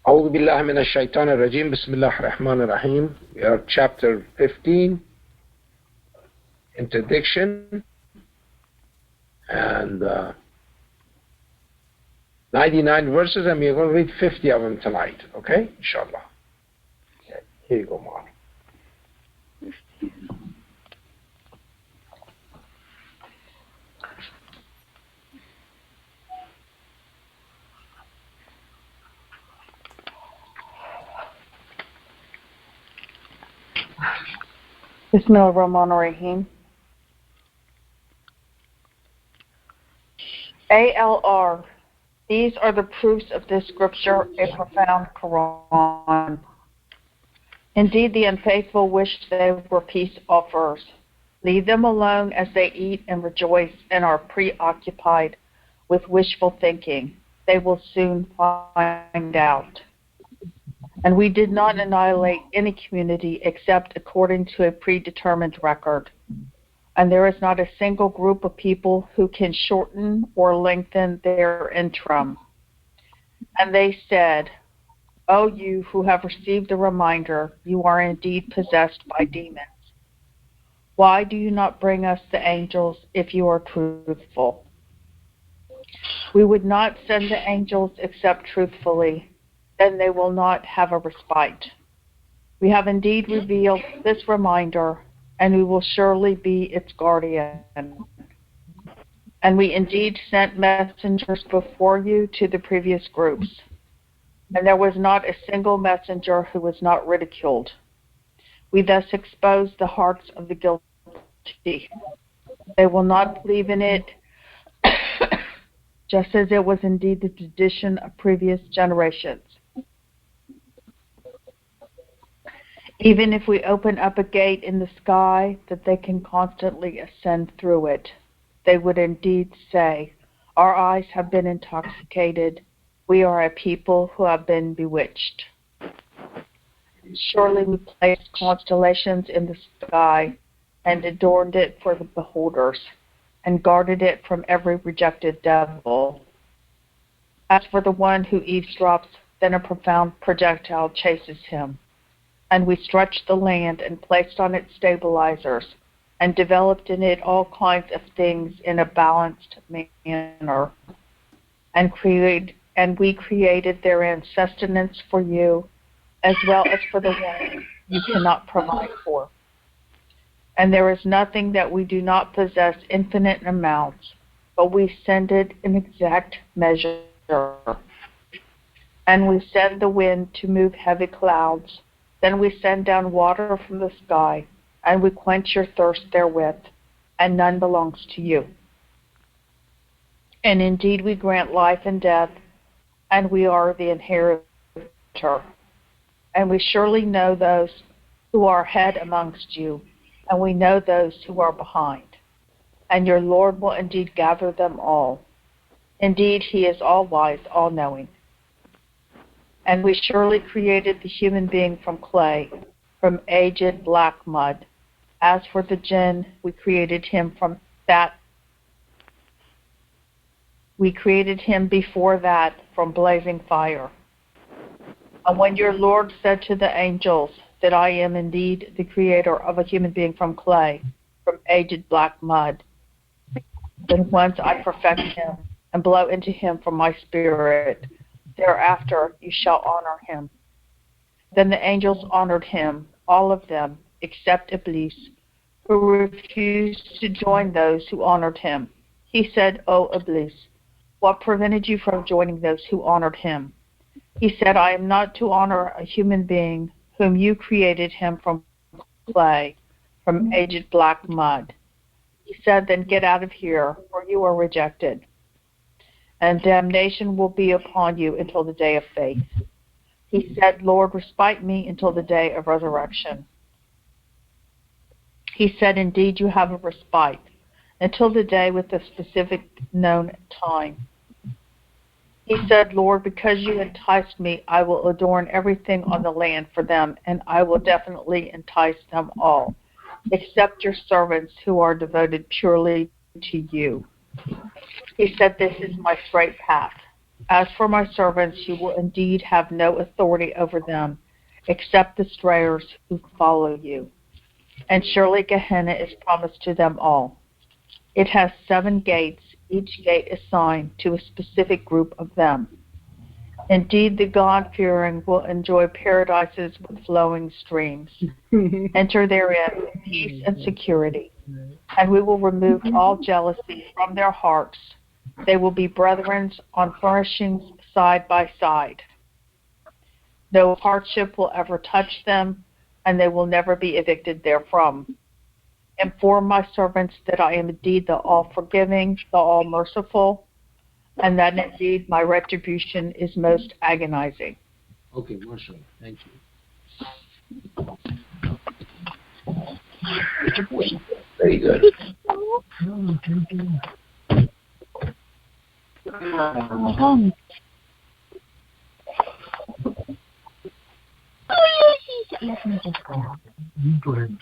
أعوذ بالله من الشيطان الرجيم بسم الله الرحمن الرحيم. We are chapter 15, introduction, and 99 verses, and we're going to read 50 of them tonight. Okay? Inshallah. Okay. Here you go, Mark. Bismillahirrahmanirrahim. ALR. These are the proofs of this scripture, a profound Quran. Indeed, the unfaithful wish they were peace offerers. Leave them alone as they eat and rejoice and are preoccupied with wishful thinking. They will soon find out. And we did not annihilate any community except according to a predetermined record. And there is not a single group of people who can shorten or lengthen their interim. And they said, O you who have received the reminder, you are indeed possessed by demons. Why do you not bring us the angels if you are truthful? We would not send the angels except truthfully. Then they will not have a respite. We have indeed revealed this reminder, and we will surely be its guardian. And we indeed sent messengers before you to the previous groups, and there was not a single messenger who was not ridiculed. We thus exposed the hearts of the guilty. They will not believe in it, just as it was indeed the tradition of previous generations. Even if we open up a gate in the sky that they can constantly ascend through it, they would indeed say, our eyes have been intoxicated. We are a people who have been bewitched. Surely we placed constellations in the sky and adorned it for the beholders and guarded it from every rejected devil. As for the one who eavesdrops, then a profound projectile chases him. And we stretched the land and placed on it stabilizers and developed in it all kinds of things in a balanced manner. And we created therein sustenance for you as well as for the one you cannot provide for. And there is nothing that we do not possess infinite amounts, but we send it in exact measure. And we send the wind to move heavy clouds. Then we send down water from the sky, and we quench your thirst therewith, and none belongs to you. And indeed we grant life and death, and we are the inheritor. And we surely know those who are ahead amongst you, and we know those who are behind. And your Lord will indeed gather them all. Indeed, he is all-wise, all-knowing. And we surely created the human being from clay, from aged black mud. As for the jinn, we created him before that from blazing fire. And when your Lord said to the angels that I am indeed the creator of a human being from clay, from aged black mud, then once I perfect him and blow into him from my spirit, thereafter you shall honor him. Then the angels honored him, all of them, except Iblis, who refused to join those who honored him. He said, O Iblis, what prevented you from joining those who honored him? He said, I am not to honor a human being whom you created him from clay, from aged black mud. He said, then get out of here, for you are rejected. And damnation will be upon you until the day of faith. He said, Lord, respite me until the day of resurrection. He said, indeed, you have a respite, until the day with a specific known time. He said, Lord, because you enticed me, I will adorn everything on the land for them, and I will definitely entice them all, except your servants who are devoted purely to you. He said, this is my straight path. As for my servants, you will indeed have no authority over them, except the strayers who follow you. And surely Gehenna is promised to them all. It has 7 gates, each gate assigned to a specific group of them. Indeed, the God-fearing will enjoy paradises with flowing streams. Enter therein with peace and security, and we will remove all jealousy from their hearts. They will be brethren on furnishings side by side. No hardship will ever touch them, and they will never be evicted therefrom. Inform my servants that I am indeed the all-forgiving, the all-merciful, and that indeed my retribution is most agonizing. Okay, Marshall, thank you. Very good. Let me just go. Go ahead.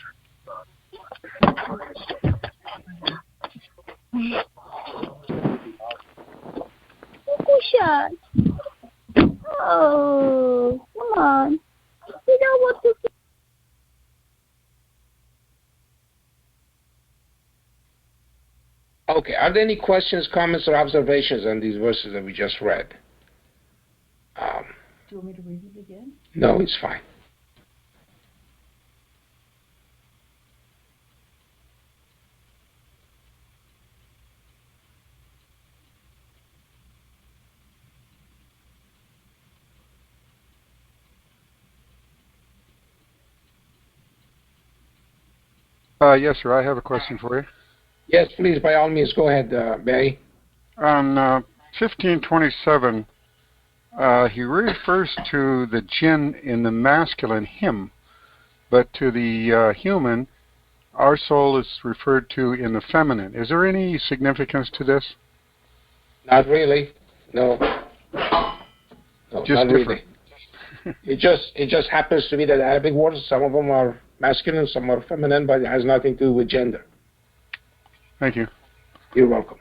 Kushan. Oh, come on. You know what to do. Okay, are there any questions, comments, or observations on these verses that we just read? Do you want me to read it again? No, it's fine. Yes, sir. I have a question for you. Yes, please, by all means, go ahead, Barry. On 1527, he refers to the jinn in the masculine him, but to the human, our soul is referred to in the feminine. Is there any significance to this? Not really. No. No, Just not different. really. It just happens to be that Arabic words, some of them are masculine, some are feminine, but it has nothing to do with gender. Thank you. You're welcome.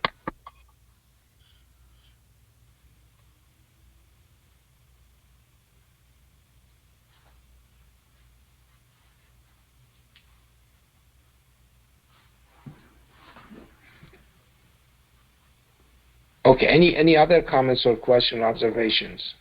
Okay, any other comments or question or observations?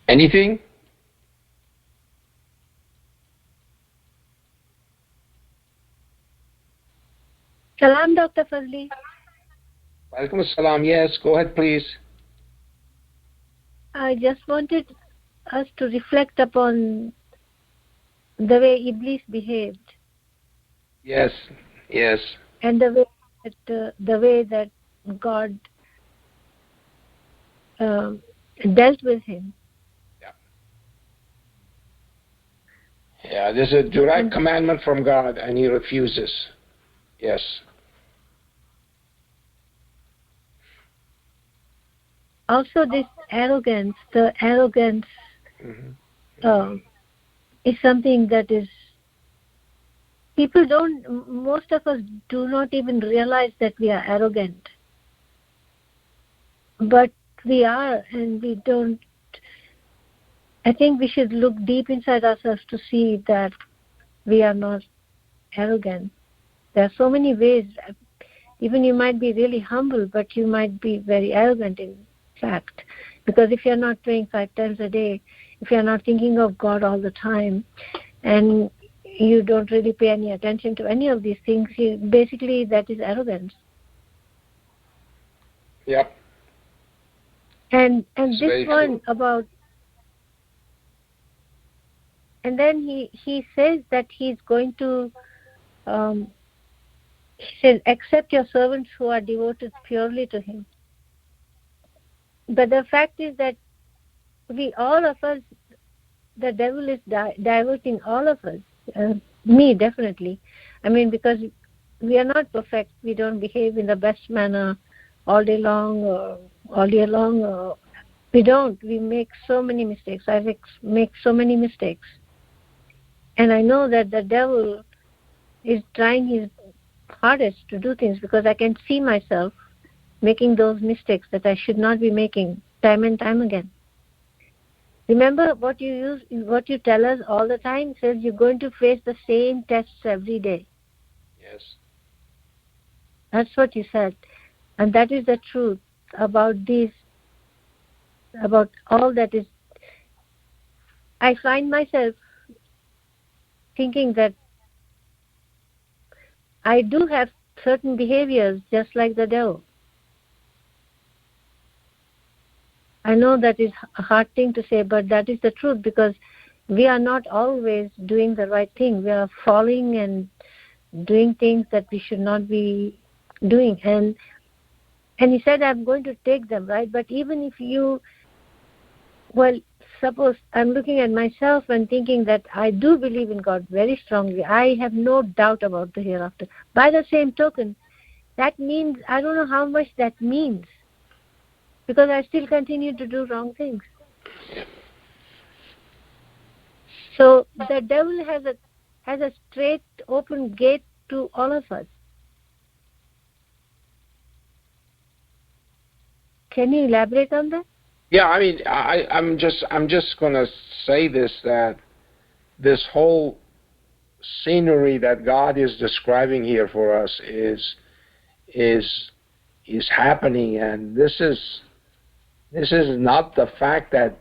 Anything? Salam, Dr. Fazely. Walaikum assalam. Yes, go ahead, please. I just wanted us to reflect upon the way Iblis behaved. Yes, yes. And the way that God dealt with him. Yeah, there's a direct commandment from God, and he refuses. Yes. Also, this arrogance, the arrogance is something that is, most of us do not even realize that we are arrogant. But we are, and we don't. I think we should look deep inside ourselves to see that we are not arrogant. There are so many ways. Even you might be really humble, but you might be very arrogant in fact. Because if you're not praying 5 times a day, if you're not thinking of God all the time, and you don't really pay any attention to any of these things, basically that is arrogance. Yep. And this one true. about, and then he says that he's going to, he says, accept your servants who are devoted purely to him. But the fact is that all of us the devil is diverting all of us. Me, definitely. I mean, because we are not perfect. We don't behave in the best manner all day long or all year long. We don't. We make so many mistakes. Make so many mistakes. And I know that the devil is trying his hardest to do things because I can see myself making those mistakes that I should not be making time and time again. Remember what you tell us all the time? It says you're going to face the same tests every day. Yes. That's what you said. And that is the truth about about all that is. I find myself thinking that I do have certain behaviors just like the devil. I know that is a hard thing to say, but that is the truth because we are not always doing the right thing. We are falling and doing things that we should not be doing. And he said, I'm going to take them, right? But even if suppose I'm looking at myself and thinking that I do believe in God very strongly. I have no doubt about the hereafter. By the same token, that means, I don't know how much that means because I still continue to do wrong things. So the devil has a straight open gate to all of us. Can you elaborate on that? Yeah, I mean, I'm just gonna say this, that this whole scenery that God is describing here for us is happening, and this is not the fact that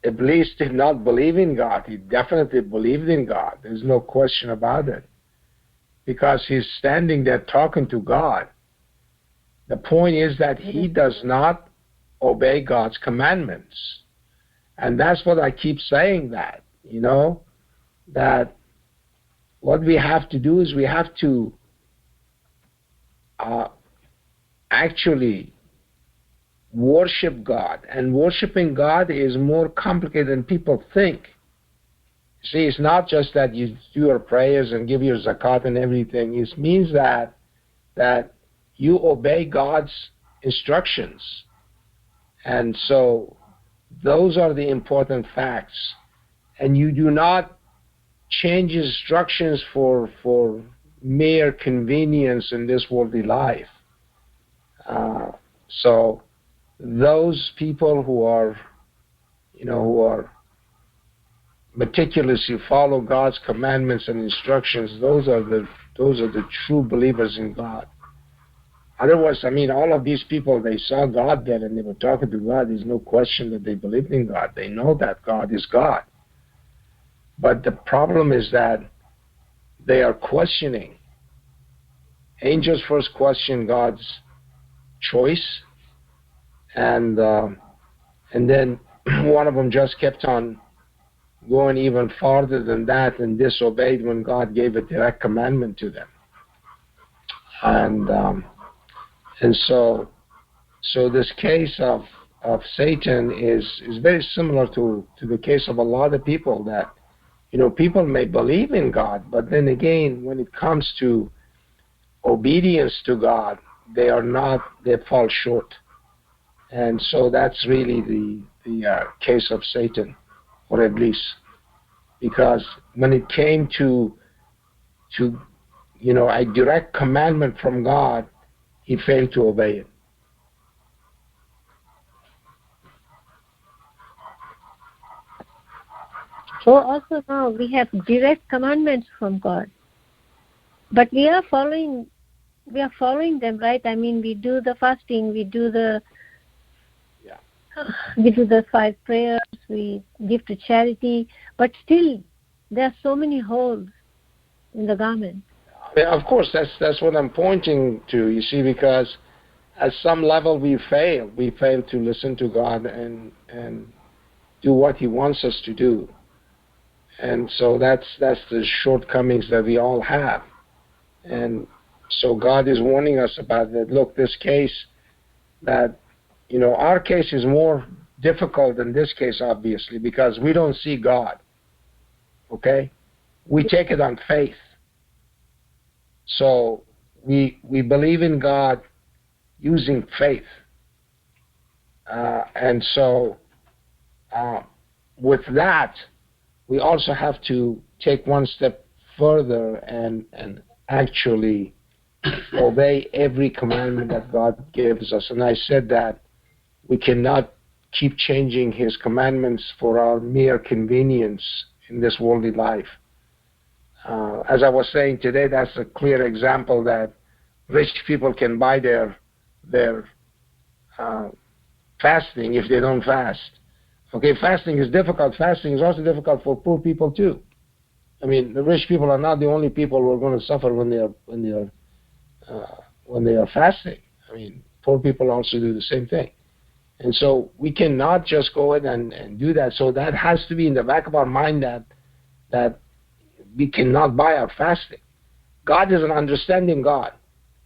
Iblis did not believe in God. He definitely believed in God. There's no question about it, because he's standing there talking to God. The point is that he does not obey God's commandments. And that's what I keep saying, that what we have to do is we have to actually worship God. And worshiping God is more complicated than people think. See, it's not just that you do your prayers and give your zakat and everything. It means that you obey God's instructions. And so those are the important facts. And you do not change instructions for mere convenience in this worldly life. So those people who are meticulously follow God's commandments and instructions, those are the true believers in God. Otherwise, I mean, all of these people, they saw God there and they were talking to God. There's no question that they believed in God. They know that God is God. But the problem is that they are questioning. Angels first question God's choice, and then one of them just kept on going even farther than that and disobeyed when God gave a direct commandment to them. And so this case of Satan is very similar to the case of a lot of people, that people may believe in God, but then again, when it comes to obedience to God, they fall short. And so that's really the case of Satan, or Iblis, because when it came to a direct commandment from God, he failed to obey it. So also now we have direct commandments from God, but we are following them, right? I mean, we do the fasting, we do the 5 prayers, we give to charity, but still there are so many holes in the garment. Yeah, of course, that's what I'm pointing to. You see, because at some level we fail to listen to God and do what He wants us to do. And so that's the shortcomings that we all have. And so God is warning us about that. Look, this case, that our case is more difficult than this case, obviously, because we don't see God. Okay? We take it on faith. So we believe in God using faith. And so with that, we also have to take one step further and actually obey every commandment that God gives us. And I said that we cannot keep changing His commandments for our mere convenience in this worldly life. As I was saying today, that's a clear example that rich people can buy their fasting if they don't fast. Okay, fasting is difficult. Fasting is also difficult for poor people too. I mean, the rich people are not the only people who are going to suffer when they are fasting. I mean, poor people also do the same thing. And so we cannot just go in and do that. So that has to be in the back of our mind that we cannot buy our fasting. God is an understanding God.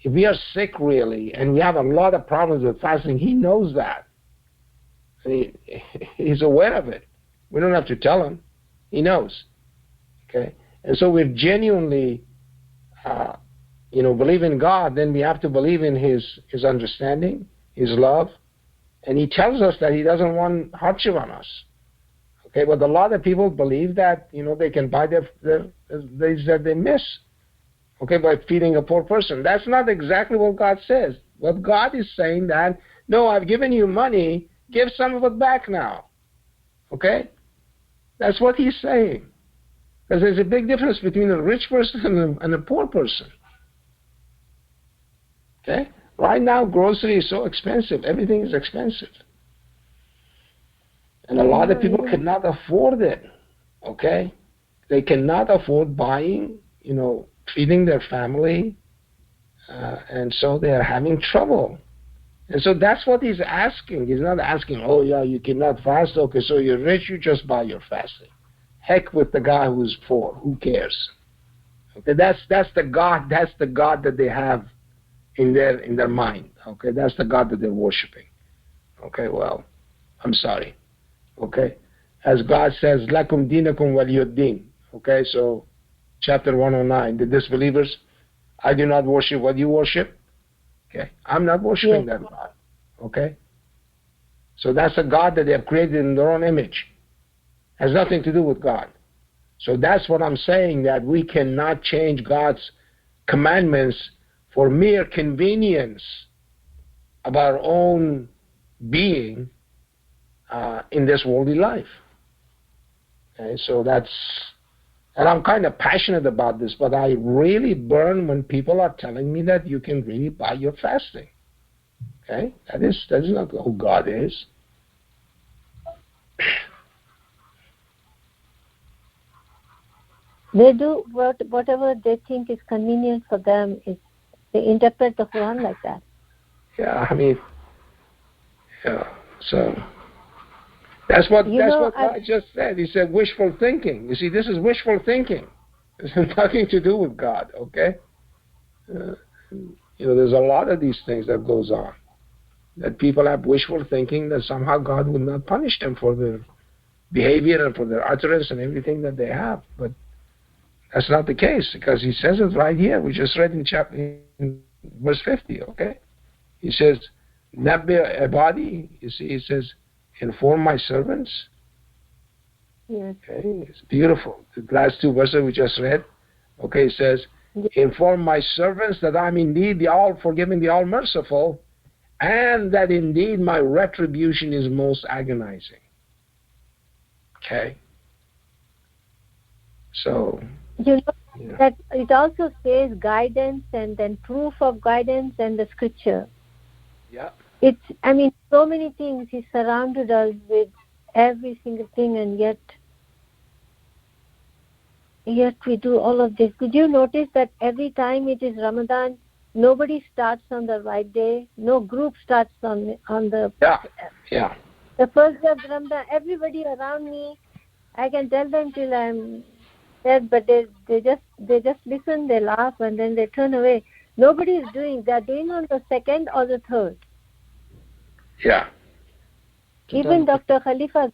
If we are sick really and we have a lot of problems with fasting, He knows that. He's aware of it. We don't have to tell Him. He knows. Okay? And so if genuinely believe in God, then we have to believe in His understanding, His love, and He tells us that He doesn't want hardship on us. Okay, but a lot of people believe that they can buy their days that they miss. Okay, by feeding a poor person. That's not exactly what God says. What God is saying that, no, I've given you money, give some of it back now. Okay? That's what He's saying. Because there's a big difference between a rich person and a poor person. Okay? Right now, grocery is so expensive. Everything is expensive. And a lot of people cannot afford it. Okay? They cannot afford buying, feeding their family. And so they are having trouble. And so that's what He's asking. He's not asking, oh, yeah, you cannot fast. Okay, so you're rich, you just buy your fasting. Heck with the guy who's poor. Who cares? Okay, that's the God that they have in their mind. Okay, that's the God that they're worshiping. Okay, well, I'm sorry. Okay, as God says, lakum dinakum waliyuddin. Okay, so chapter 109, the disbelievers, I do not worship what you worship. Okay, I'm not worshiping that God. Okay, so that's a God that they have created in their own image. Has nothing to do with God. So that's what I'm saying, that we cannot change God's commandments for mere convenience of our own being in this worldly life. Okay, so and I'm kind of passionate about this, but I really burn when people are telling me that you can really buy your fasting. Okay, that is not who God is. They do whatever they think is convenient for them. They interpret the Quran like that. Yeah, I mean, yeah. So that's what God just said. He said wishful thinking. You see, this is wishful thinking. It has nothing to do with God. Okay. There's a lot of these things that goes on. That people have wishful thinking that somehow God will not punish them for their behavior and for their utterance and everything that they have. But that's not the case, because He says it right here. We just read in verse 50, okay? He says, Nabbi ibadi, you see, He says, inform my servants. Yes. Okay, it's beautiful. The last two verses we just read, okay, it says, inform my servants that I'm indeed the all-forgiving, the all-merciful, and that indeed my retribution is most agonizing. Okay? So, that it also says guidance and then proof of guidance and the scripture. Yeah. So many things. He surrounded us with every single thing, and yet we do all of this. Did you notice that every time it is Ramadan, nobody starts on the right day? No group starts on the the first day of Ramadan. Everybody around me, I can tell them till I'm dead, but they just listen, they laugh, and then they turn away. Nobody is doing. They're doing on the second or the third. Yeah. Even Dr. Khalifa.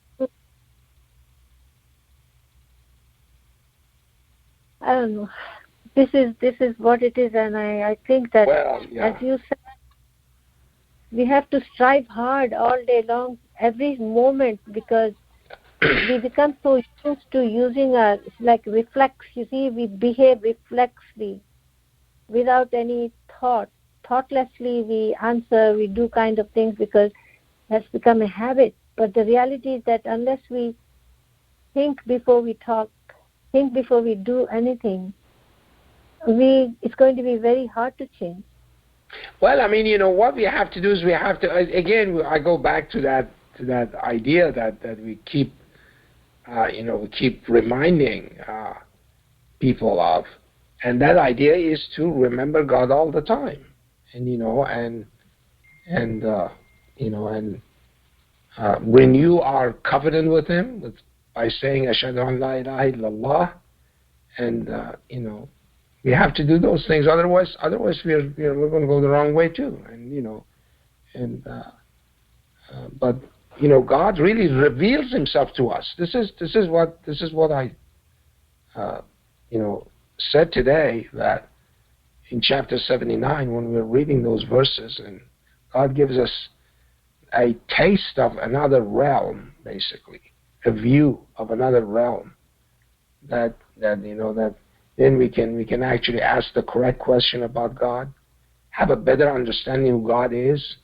I don't know. This is what it is, and I think that, Well, as yeah. you said, we have to strive hard all day long, every moment, because we become so used to using our, it's like reflex. You see, we behave reflexly without any thought. Thoughtlessly, we answer, we do kind of things because that's become a habit. But the reality is that unless we think before we talk, think before we do anything, it's going to be very hard to change. Well, I mean, what we have to do is we have to again. I go back to that idea that we keep, we keep reminding people of, and that idea is to remember God all the time, and and and renew our covenant with Him by saying Ashhadu an la ilaha illallah, and we have to do those things. Otherwise we're going to go the wrong way too, and but God really reveals Himself to us. This is what I said today, that in chapter 79 when we're reading those verses, and God gives us a taste of another realm, basically a view of another realm, that then we can actually ask the correct question about God, have a better understanding of who God is.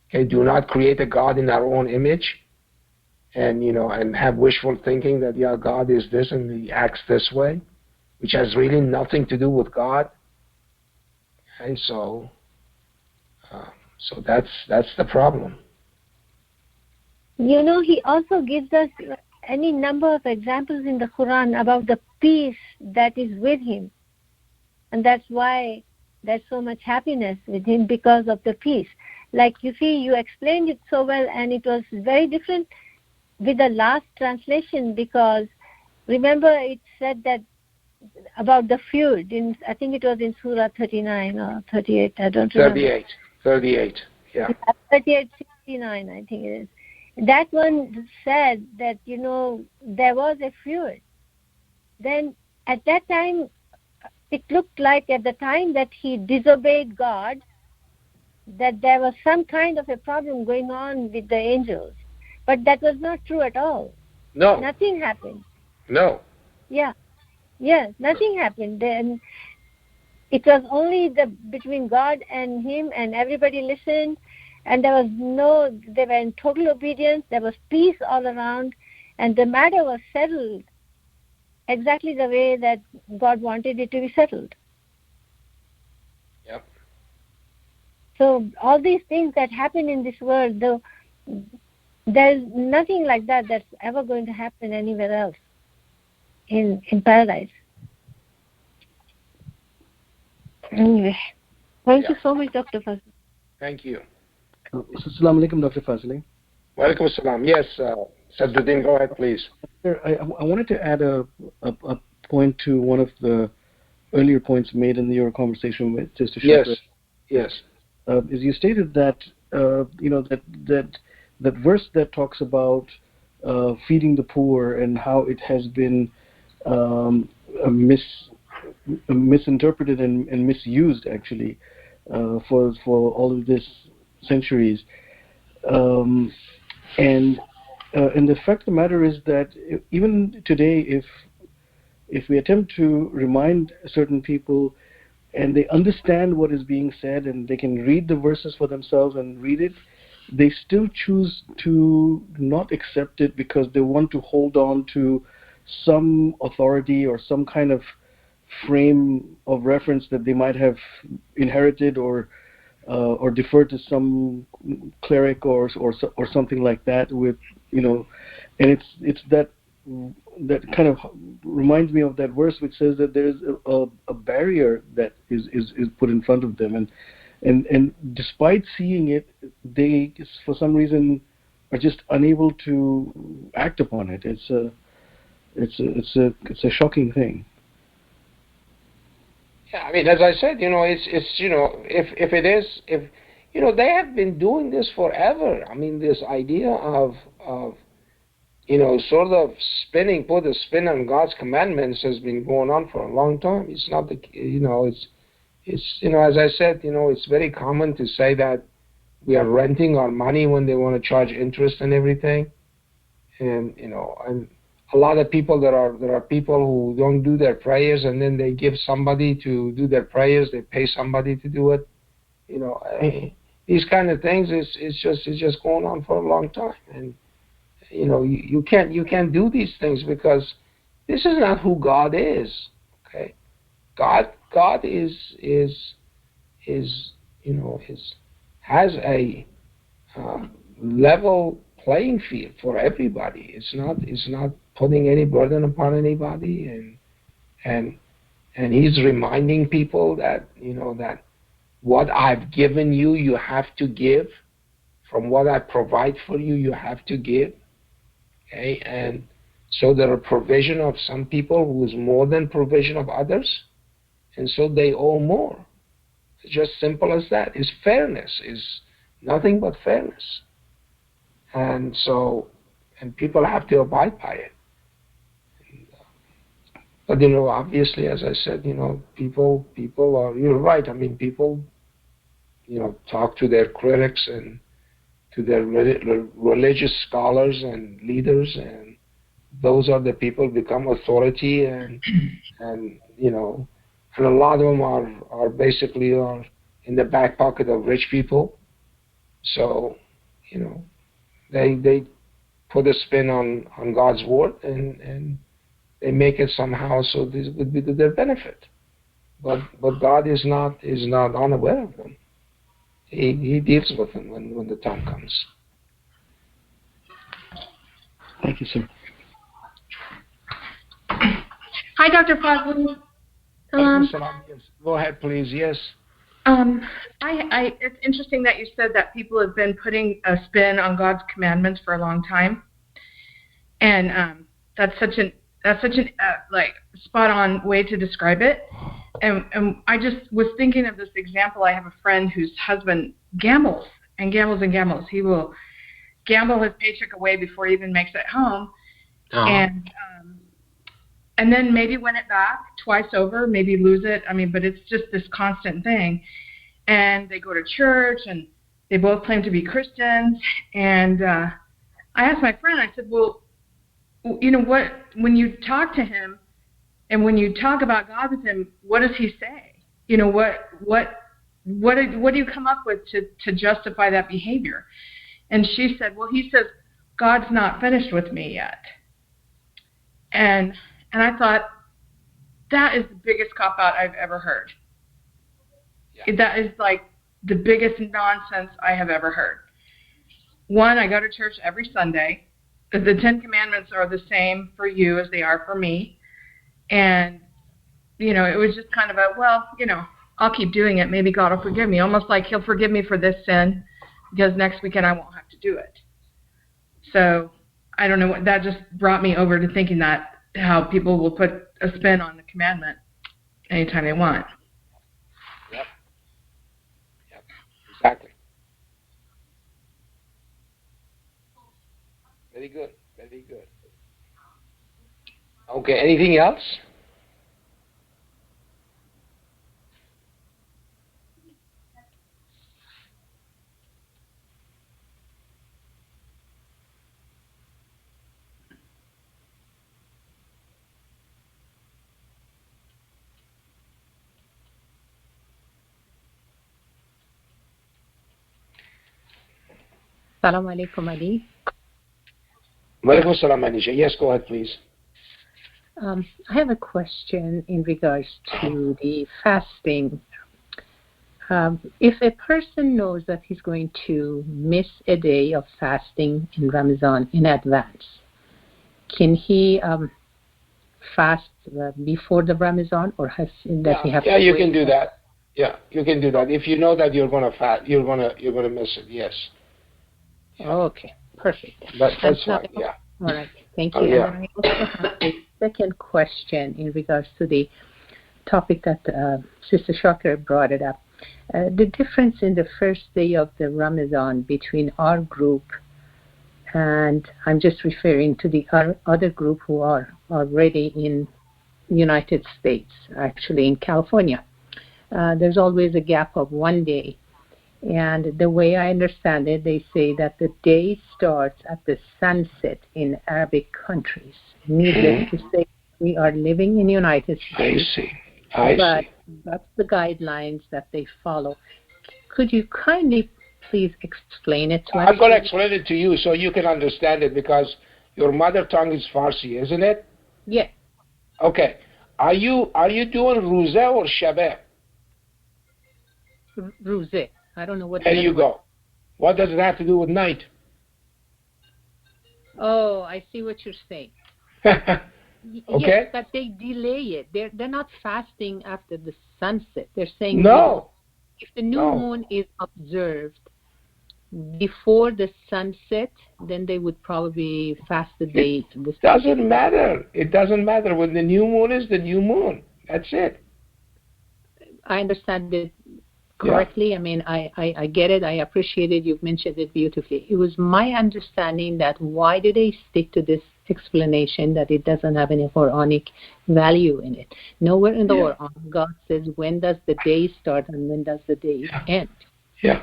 Okay, do not create a God in our own image, and have wishful thinking that God is this and He acts this way, which has really nothing to do with God. Okay, so that's the problem. He also gives us any number of examples in the Quran about the peace that is with Him. And that's why there's so much happiness with Him, because of the peace. Like, you see, you explained it so well, and it was very different with the last translation, because remember it said that about the field, I think it was in Surah 39 or 38, I don't remember. 38, yeah. 38, 69, I think it is. That one said that, there was a field. Then at that time, it looked like at the time that he disobeyed God, that there was some kind of a problem going on with the angels. But that was not true at all. No. Nothing happened. No. Yeah. Yes, nothing happened. Then it was only between God and him, and everybody listened, and they were in total obedience. There was peace all around, and the matter was settled exactly the way that God wanted it to be settled. Yep. So all these things that happen in this world, though, there's nothing like that that's ever going to happen anywhere else in paradise. Anyway, thank you so much, Dr. Fazely. Thank you. Assalamu alaikum, Dr. Fazely. Wa alaikum assalam. Yes, Sadruddin, go ahead, please. Sir, I wanted to add a point to one of the earlier points made in your conversation with Sister Shakra. Yes. As you stated that that verse that talks about feeding the poor and how it has been misinterpreted and misused, actually, for all of these centuries. And the fact of the matter is that even today, if we attempt to remind certain people and they understand what is being said and they can read the verses for themselves and read it, they still choose to not accept it because they want to hold on to some authority or some kind of frame of reference that they might have inherited or deferred to some cleric or something like that. With and it's that kind of reminds me of that verse which says that there's a barrier that is put in front of them, and despite seeing it, they for some reason are just unable to act upon it. It's a shocking thing. Yeah, I mean, as I said, if they have been doing this forever. I mean, this idea of sort of put a spin on God's commandments has been going on for a long time. It's not as I said, it's very common to say that we are renting our money when they want to charge interest and everything. And, and a lot of people, there are people who don't do their prayers, and then they give somebody to do their prayers. They pay somebody to do it. These kind of things, it's just going on for a long time. And, you can't do these things because this is not who God is. Okay. God has a level playing field for everybody. It's not putting any burden upon anybody, and He's reminding people that that what I've given you, you have to give. From what I provide for you, you have to give. Okay, and so there are provision of some people who is more than provision of others, and so they owe more. It's just simple as that. It's fairness. Is nothing but fairness. And people have to abide by it. But obviously, as I said, people are. You're right. I mean, people, talk to their critics and to their religious scholars and leaders, and those are the people who become authority, and a lot of them are basically in the back pocket of rich people. So, they put a spin on God's word, and they make it somehow so this would be to their benefit. But God is not unaware of them. He deals with them when the time comes. Thank you, sir. Hi, Dr. Fazely. Yes. Go ahead, please. Yes. It's interesting that you said that people have been putting a spin on God's commandments for a long time, and that's such an like spot on way to describe it. And I just was thinking of this example. I have a friend whose husband gambles and gambles and gambles. He will gamble his paycheck away before he even makes it home, and then maybe win it back twice over, maybe lose it. I mean, but it's just this constant thing. And they go to church, and they both claim to be Christians. And I asked my friend, I said, well, what, when you talk to him and when you talk about God with him, what does he say? What do you come up with to justify that behavior? And she said, well, he says, God's not finished with me yet. And I thought, that is the biggest cop-out I've ever heard. Yeah. That is like the biggest nonsense I have ever heard. One, I go to church every Sunday. The 10 Commandments are the same for you as they are for me. And, it was just kind of I'll keep doing it. Maybe God will forgive me. Almost like he'll forgive me for this sin because next weekend I won't have to do it. So I don't know, that just brought me over to thinking that how people will put a spin on the commandment anytime they want. Yep, exactly. Very good. Okay, anything else? Salam alaikum, Ali. Walaikum salam, Anisha. Yes, go ahead, please. I have a question in regards to the fasting. If a person knows that he's going to miss a day of fasting in Ramadan in advance, can he fast before the Ramadan, or does he have to you wait? can do that. Yeah, you can do that. If you know that you're going to fast, you're going to miss it. Yes. Yeah. Okay, perfect. That's fine. Yeah. All right. Thank you. Yeah. And then I also have a second question in regards to the topic that Sister Shocker brought it up. The difference in the first day of the Ramadan between our group and I'm just referring to the other group who are already in United States, actually in California. There's always a gap of 1 day. And the way I understand it, they say that the day starts at the sunset in Arabic countries. Needless to say, we are living in the United States. I see. That's the guidelines that they follow. Could you kindly please explain it to us? I'm going to explain it to you so you can understand it, because your mother tongue is Farsi, isn't it? Yes. Okay. Are you doing Ruzeh or Shabbat? Ruzeh. I don't know what. There you go. What does it have to do with night? Oh, I see what you're saying. Okay. Yes, but they delay it. They're not fasting after the sunset. They're saying no. If the new moon is observed before the sunset, then they would probably fast the day. It doesn't matter. It doesn't matter. When the new moon is the new moon. That's it. I understand it correctly. Yeah. I mean, I get it. I appreciate it. You've mentioned it beautifully. It was my understanding that why do they stick to this explanation that it doesn't have any Quranic value in it? Nowhere in the Quran God says when does the day start and when does the day end. Yeah.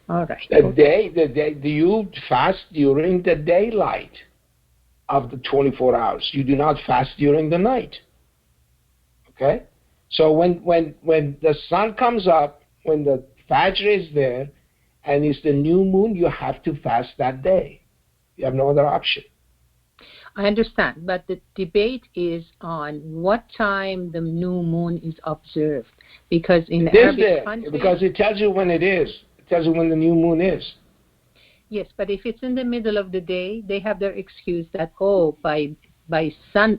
All right. The day, do you fast during the daylight of the 24 hours? You do not fast during the night. Okay? So when the sun comes up, when the Fajr is there, and it's the new moon, you have to fast that day. You have no other option. I understand, but the debate is on what time the new moon is observed. Because in Arabic countries, because it tells you when it is. It tells you when the new moon is. Yes, but if it's in the middle of the day, they have their excuse that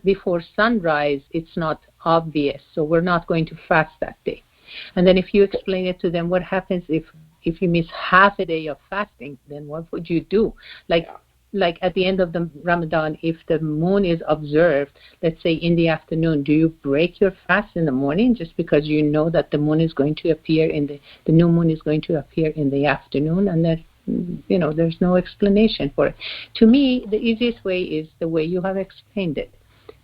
before sunrise it's not obvious, so we're not going to fast that day. And then if you explain it to them, what happens if you miss half a day of fasting, then what would you do? Like at the end of the Ramadan, if the moon is observed, let's say in the afternoon, do you break your fast in the morning just because you know that the moon is going to appear the new moon is going to appear in the afternoon, and that there's no explanation for it. To me, the easiest way is the way you have explained it.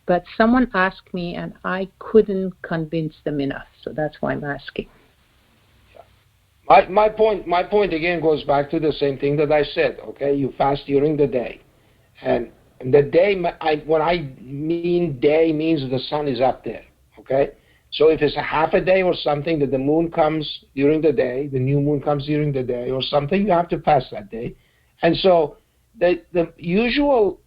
But someone asked me, and I couldn't convince them enough, so that's why I'm asking. My point again goes back to the same thing that I said. Okay, you fast during the day, and the day. When I mean day means the sun is up there. Okay, so if it's a half a day or something that the moon comes during the day, the new moon comes during the day or something, you have to fast that day, and so the usual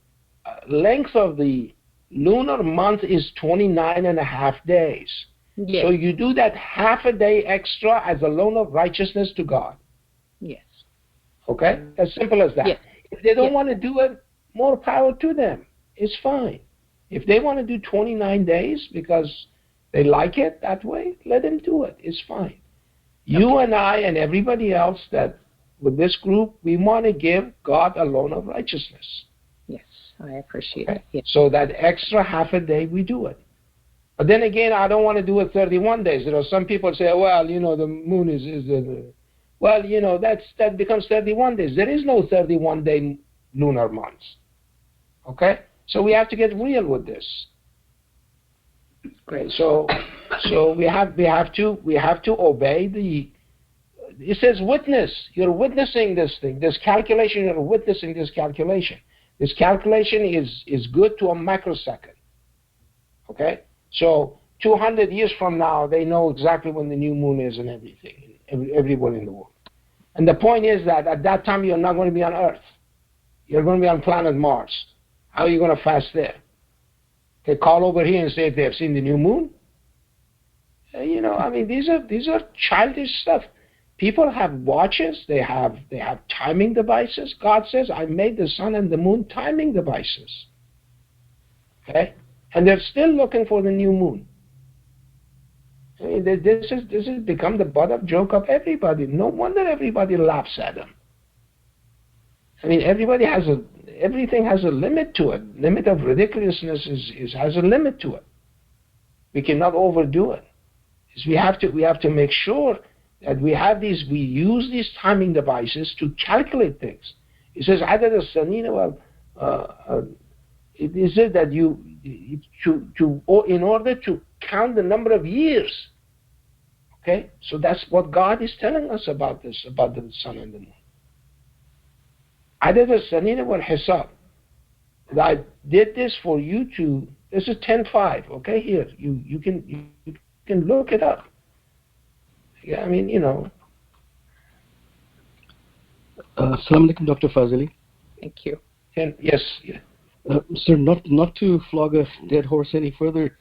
length of the lunar month is 29.5 days. Yes. So you do that half a day extra as a loan of righteousness to God. Yes. Okay? As simple as that. Yes. If they don't want to do it, more power to them. It's fine. If they want to do 29 days because they like it that way, let them do it. It's fine. You and I and everybody else that with this group, we want to give God a loan of righteousness. Yes, I appreciate it. Yes. So that extra half a day, we do it. But then again, I don't want to do it 31 days. Some people say, well, the moon is well, that becomes 31 days. There is no 31-day lunar months. Okay? So we have to get real with this. Great. So we have to obey it says witness. You're witnessing this thing. This calculation, you're witnessing this calculation. This calculation is good to a microsecond. Okay? So 200 years from now, they know exactly when the new moon is and everything, everyone in the world. And the point is that at that time, you're not going to be on Earth. You're going to be on planet Mars. How are you going to fast there? They call over here and say if they have seen the new moon. These are childish stuff. People have watches. They have timing devices. God says, I made the sun and the moon timing devices. Okay? And they're still looking for the new moon. I mean, this has become the butt of joke of everybody. No wonder everybody laughs at them. I mean, everything has a limit to it. Limit of ridiculousness has a limit to it. We cannot overdo it. We have to make sure that we use these timing devices to calculate things. He says, عدد السنين it is it that in order to count the number of years. Okay, so that's what God is telling us about this, about the sun and the moon. عدد السنين والحساب. I did this for you to. This is 10:5. Okay, here you can look it up. Yeah, I mean, you know. Assalamu alaikum, Dr. Fazely. Thank you. Yes. Yeah. Sir, not to flog a dead horse any further,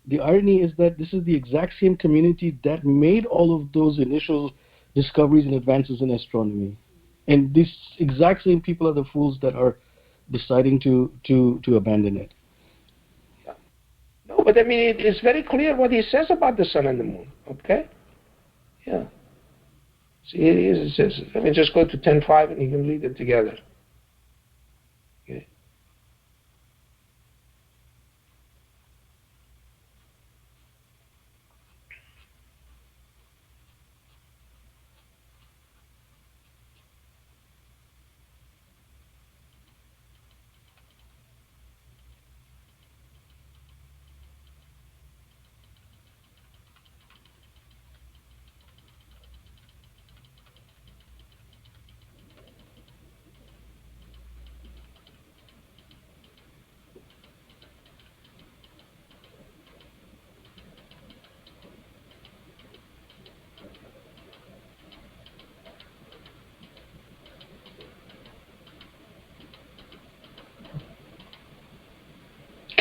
the irony is that this is the exact same community that made all of those initial discoveries and advances in astronomy. And these exact same people are the fools that are deciding to abandon it. Yeah. No, but I mean, it's very clear what he says about the sun and the moon. Okay? Yeah. See, it says, let me just go to 10:5 and you can read it together. Okay.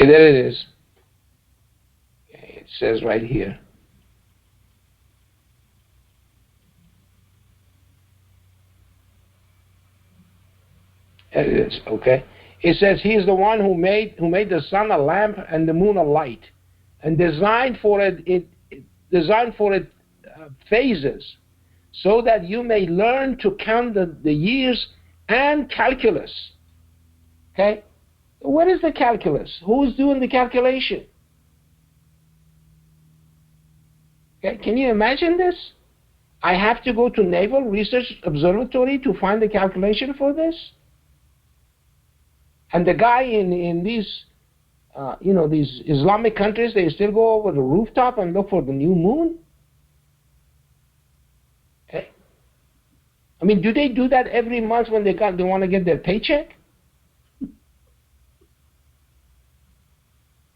Okay, there it is. Okay, it says right here. There it is. Okay. It says he is the one who made the sun a lamp and the moon a light, and designed for it phases, so that you may learn to count the years and calculus. Okay. What is the calculus? Who is doing the calculation? Okay. Can you imagine this? I have to go to Naval Research Observatory to find the calculation for this. And the guy in these, these Islamic countries, they still go over the rooftop and look for the new moon. Okay. I mean, do they do that every month when they want to get their paycheck?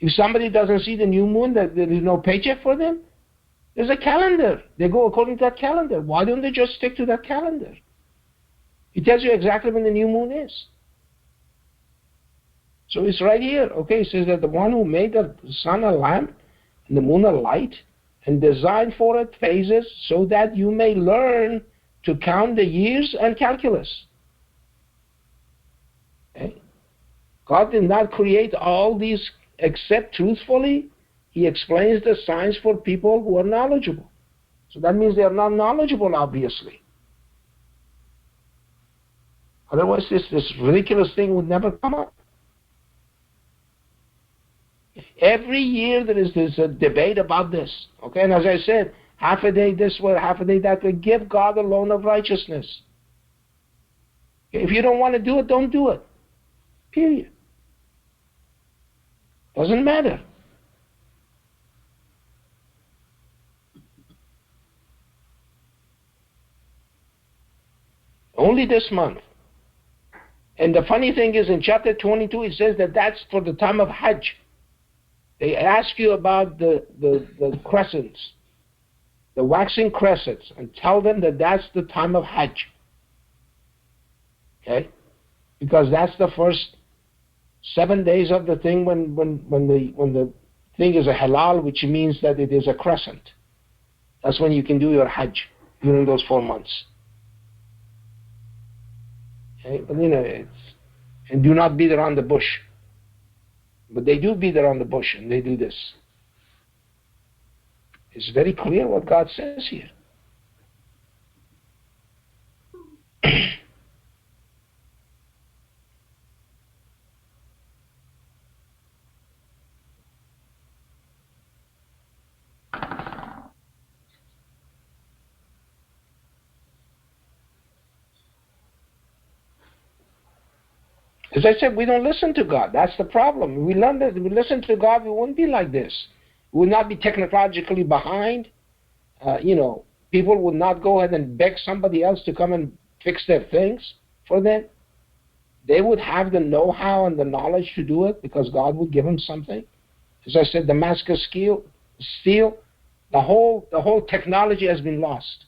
If somebody doesn't see the new moon, that there is no paycheck for them. There's a calendar. They go according to that calendar. Why don't they just stick to that calendar? It tells you exactly when the new moon is. So it's right here. Okay, it says that the one who made the sun a lamp and the moon a light and designed for it phases, so that you may learn to count the years and calculus. Okay. God did not create all these except truthfully. He explains the science for people who are knowledgeable. So that means they are not knowledgeable, obviously. Otherwise, this ridiculous thing would never come up. Every year there is this debate about this. Okay, and as I said, half a day this way, half a day that way. Give God a loan of righteousness. If you don't want to do it, don't do it. Period. Doesn't matter. Only this month. And the funny thing is, in chapter 22, it says that that's for the time of Hajj. They ask you about the crescents, the waxing crescents, and tell them that that's the time of Hajj. Okay? Because that's the first 7 days of the thing when the thing is a halal, which means that it is a crescent. That's when you can do your Hajj during those 4 months. Okay? But and do not beat around the bush. But they do beat around the bush and they do this. It's very clear what God says here. As I said, we don't listen to God. That's the problem. We learn that we listen to God, we wouldn't be like this. We would not be technologically behind. People would not go ahead and beg somebody else to come and fix their things for them. They would have the know-how and the knowledge to do it because God would give them something. As I said, Damascus steel, the whole technology has been lost.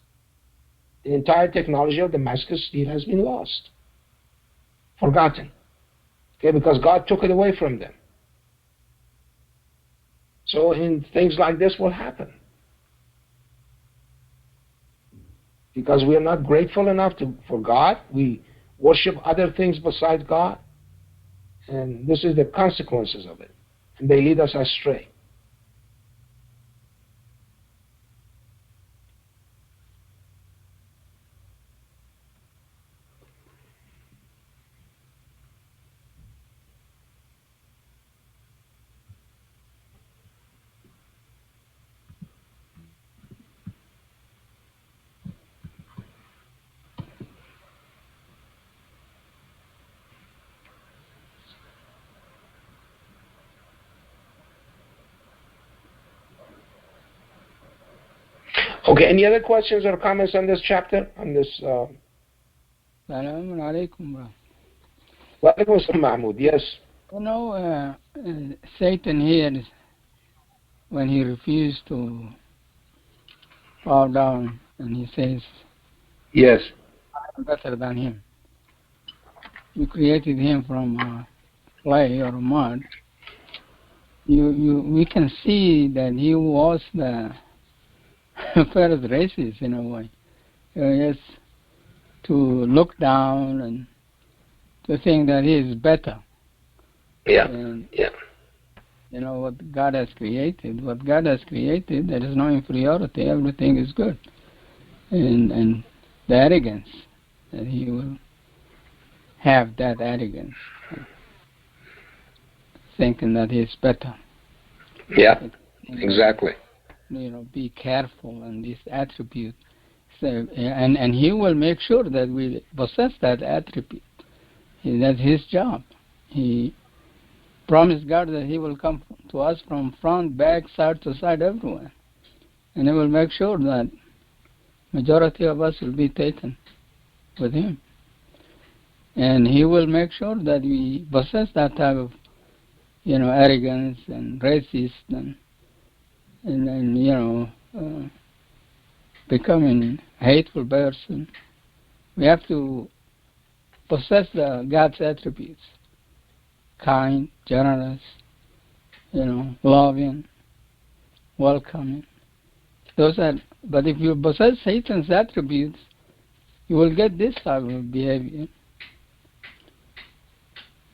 The entire technology of Damascus steel has been lost, forgotten. Okay, because God took it away from them. So things like this will happen. Because we are not grateful enough for God. We worship other things besides God. And this is the consequences of it. And they lead us astray. Okay, any other questions or comments on this chapter? On this? Salaam alaikum, bro. Walaikum assalam, Mahmoud. Yes. Satan here, when he refused to bow down and he says, yes, I'm better than him. You created him from clay or mud. We can see that he was the first racist in a way. Yes, to look down and to think that he is better. Yeah. And, yeah. What God has created. What God has created, there is no inferiority. Everything is good. And the arrogance, that he will have that arrogance, thinking that he is better. Yeah, exactly. Be careful in this attribute. So, and he will make sure that we possess that attribute. That's his job. He promised God that he will come to us from front, back, side to side, everywhere. And he will make sure that majority of us will be taken with him. And he will make sure that we possess that type of, arrogance and racist and becoming a hateful person. We have to possess God's attributes. Kind, generous, loving, welcoming. But if you possess Satan's attributes, you will get this type of behavior.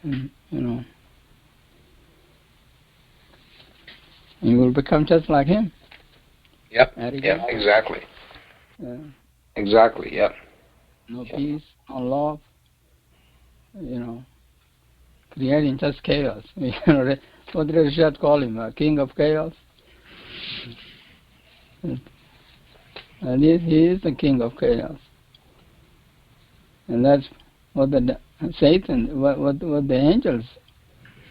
And, you will become just like him. Yep. Yeah, exactly. Exactly, yep. No peace, no love, creating just chaos. What did Rashad call him? A king of chaos? And he is the king of chaos. And that's what Satan, what the angels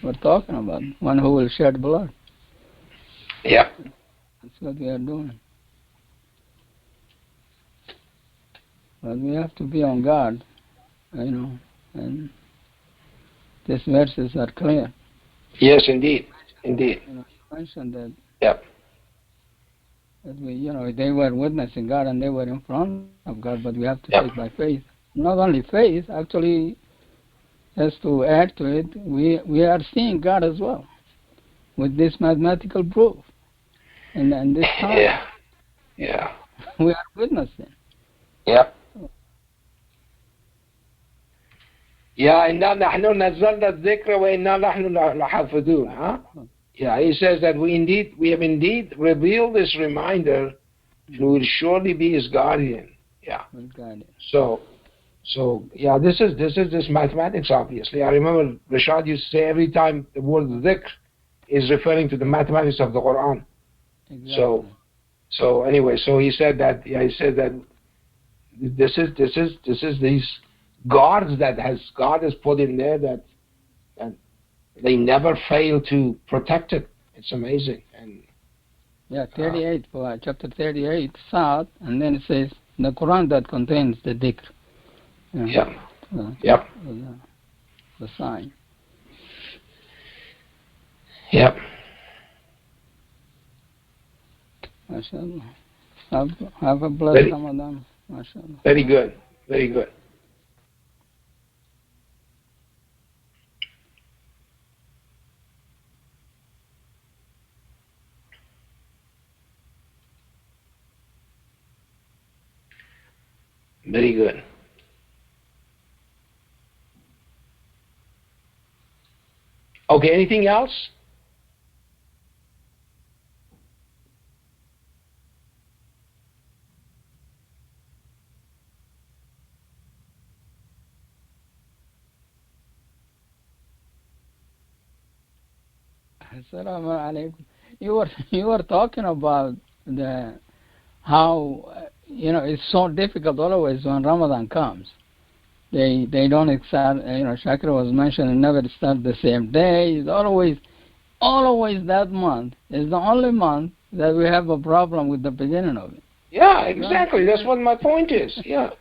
were talking about. One who will shed blood. Yeah. That's what we are doing. But we have to be on guard, and these verses are clear. Yes, indeed. Indeed. You mentioned that. Yep. That we, they were witnessing God and they were in front of God, but we have to take by faith. Not only faith, actually, has to add to it, we are seeing God as well with this mathematical proof. And this time, yeah, we are witnessing. Yep. Yeah, إِنَّا نَحْنُ نَزَّلْنَا الذِّكْرَ وَإِنَّا نَحْنُ لَحَافِظُونَ. Huh? Yeah, he says that we have indeed revealed this reminder, and we will surely be his guardian. Yeah. So yeah, this is mathematics, obviously. I remember Rashad used to say every time the word dhikr is referring to the mathematics of the Quran. Exactly. So anyway, so he said that this is these guards that God has put in there, that they never fail to protect it. It's amazing. And Yeah, 38, chapter 38, Sa'ad, and then it says the Quran that contains the dhikr. yeah. Uh, Yep. The sign. Yep. MashaAllah. Have a blessed Ramadan. MashaAllah. Very good. Very good. Very good. Okay, anything else? Assalamu alaikum. You were talking about how it's so difficult always when Ramadan comes. They don't start. Shakira was mentioning never start the same day. It's always that month is the only month that we have a problem with the beginning of it. Yeah, exactly. That's what my point is. Yeah.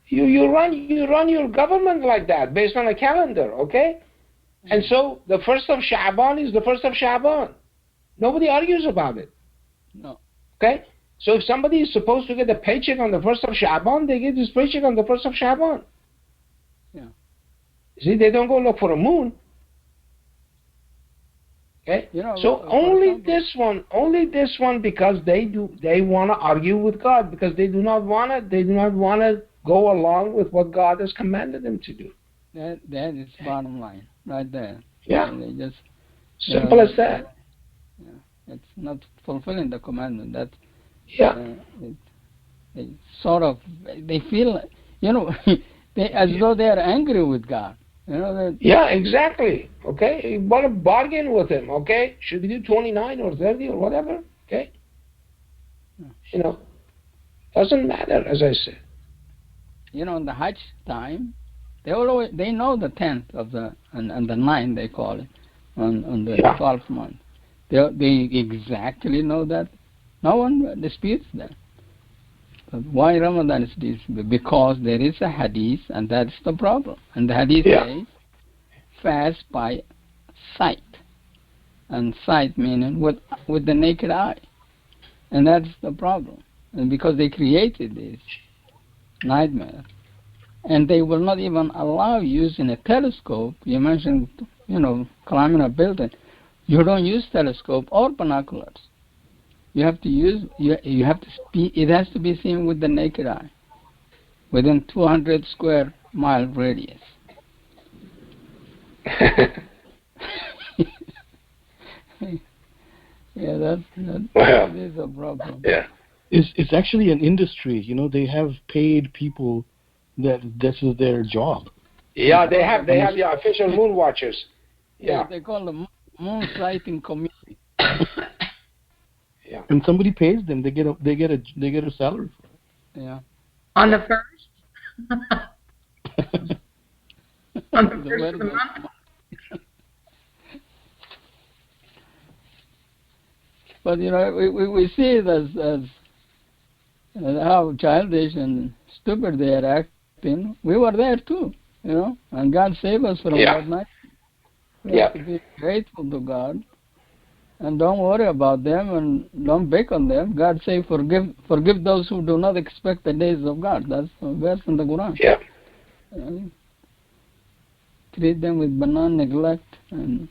You run your government like that based on a calendar, okay? And so the first of Sha'ban is the first of Sha'ban. Nobody argues about it. No. Okay? So if somebody is supposed to get a paycheck on the first of Sha'ban, they get his paycheck on the first of Sha'ban. Yeah. See, they don't go look for a moon. Okay? So only this one because they want to argue with God because they do not want to go along with what God has commanded them to do. That is bottom line right there. Yeah. They just simple as that. Yeah. It's not fulfilling the commandment. That they sort of they feel as though they are angry with God. Yeah, exactly. Okay, you want to bargain with him. Okay, should we do 29 or 30 or whatever? Okay, doesn't matter, as I said. In the Hajj time, they know the 10th of and the 9th they call it on the 12th month. They exactly know that. No one disputes that. But why Ramadan is this? Because there is a hadith, and that's the problem. And the hadith says, fast by sight. And sight meaning with the naked eye. And that's the problem. And because they created this nightmare. And they will not even allow using a telescope. You mentioned, climbing a building. You don't use telescope or binoculars. You have to use. You have to. It has to be seen with the naked eye, within 200 square mile radius. Yeah, that is a problem. Yeah, it's actually an industry. They have paid people that this is their job. Yeah, they have the official moon watchers. Yeah, they call them moon sighting committee. Yeah. And somebody pays them. They get a salary for it. Yeah. On the first. On the first of the month. But we see it as how childish and stupid they are acting. We were there too, and God saved us from that night. We have to be grateful to God. And don't worry about them and don't beg on them. God say, forgive those who do not expect the days of God. That's a verse in the Quran. Yeah. Treat them with banal neglect and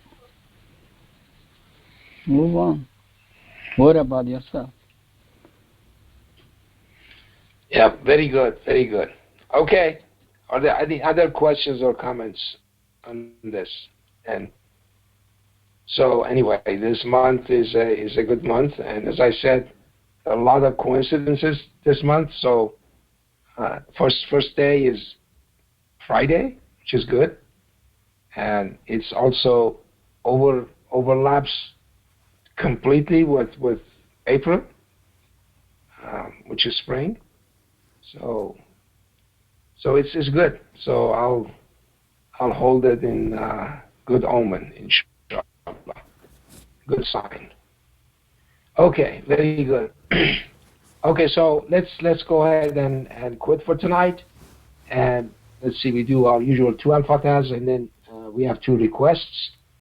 move on. Worry about yourself. Yeah, very good, very good. Okay. Are there any other questions or comments on this? And so anyway, this month is a good month, and as I said, a lot of coincidences this month. So first day is Friday, which is good, and it's also overlaps completely with April, which is spring. So it's good. So I'll hold it in good omen, inshallah. Good sign. Okay, very good. Okay, so let's go ahead and quit for tonight. And let's see, we do our usual 2 al-Fatihas, and then we have 2 requests.